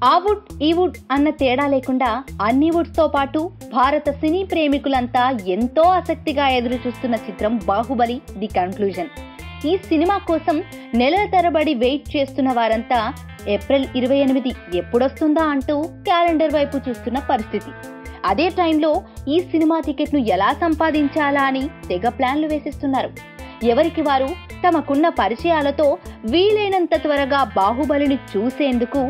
ఆ వుడ్ ఈ వుడ్ అన్న తేడా లేకుండా అన్ని వుడ్స్ తో పాటు భారత సినీ ప్రేమికులంతా ఎంతో ఆసక్తిగా ఎదురు చూస్తున్న చిత్రం బాహుబలి ది కన్క్లూజన్. ఈ సినిమా కోసం నెలల తరబడి వెయిట్ చేస్తున్న వారంతా ఏప్రిల్ 28 ఎప్పుడొస్తుందా అంటూ క్యాలెండర్ వైపు చూస్తున్న పరిస్థితి. అదే టైంలో ఈ సినిమా టికెట్ను ఎలా సంపాదించాలా అని తెగ ప్లాన్లు వేసిస్తున్నారు. ఎవరికి వారు తమకున్న పరిచయాలతో వీలైనంత త్వరగా బాహుబలిని చూసేందుకు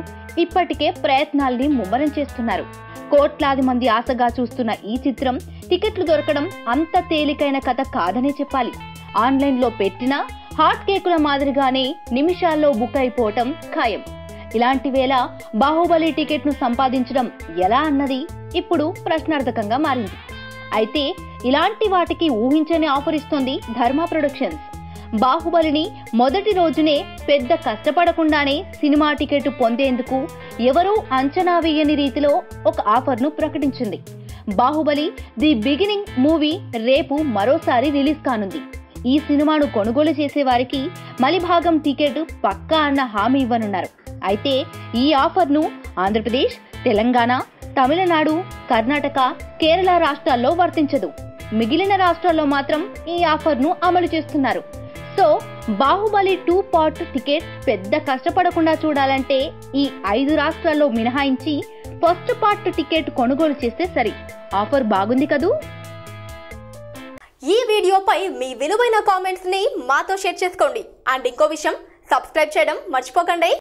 ఇప్పటికే ప్రయత్నాల్ని ముమ్మరం చేస్తున్నారు. కోట్లాది మంది ఆశగా చూస్తున్న ఈ చిత్రం టికెట్లు దొరకడం అంత తేలికైన కథ కాదనే చెప్పాలి. ఆన్లైన్లో పెట్టినా హాట్ కేకుల మాదిరిగానే నిమిషాల్లో బుక్ అయిపోవటం ఖాయం. ఇలాంటి వేళ బాహుబలి టికెట్ను సంపాదించడం ఎలా అన్నది ఇప్పుడు ప్రశ్నార్థకంగా మారింది. అయితే ఇలాంటి వాటికి ఊహించని ఆఫర్ ఇస్తోంది ధర్మ ప్రొడక్షన్స్. బాహుబలిని మొదటి రోజునే పెద్ద కష్టపడకుండానే సినిమా టికెట్ పొందేందుకు ఎవరూ అంచనా వేయని రీతిలో ఒక ఆఫర్ను ప్రకటించింది. బాహుబలి ది బిగినింగ్ మూవీ రేపు మరోసారి రిలీజ్ కానుంది. ఈ సినిమాను కొనుగోలు చేసే వారికి మలిభాగం టికెట్ పక్కా అన్న హామీ ఇవ్వనున్నారు. అయితే ఈ ఆఫర్ను ఆంధ్రప్రదేశ్, తెలంగాణ, తమిళనాడు, కర్ణాటక, కేరళ రాష్ట్రాల్లో వర్తించదు. మిగిలిన రాష్ట్రాల్లో మాత్రం ఈ ఆఫర్ను అమలు చేస్తున్నారు. సో బాహుబలి 2 పార్ట్ టికెట్ పెద్ద కష్టపడకుండా చూడాలంటే ఈ 5 రాష్ట్రాల్లో మినహాయించి ఫస్ట్ పార్ట్ టికెట్ కొనుగోలు చేస్తే సరి. ఆఫర్ బాగుంది కదూ. ఈ వీడియోపై మీ విలువైన కామెంట్స్ ని మాతో షేర్ చేసుకోండి. అండ్ ఇంకో విషయం, సబ్స్క్రైబ్ చేయడం మర్చిపోకండి.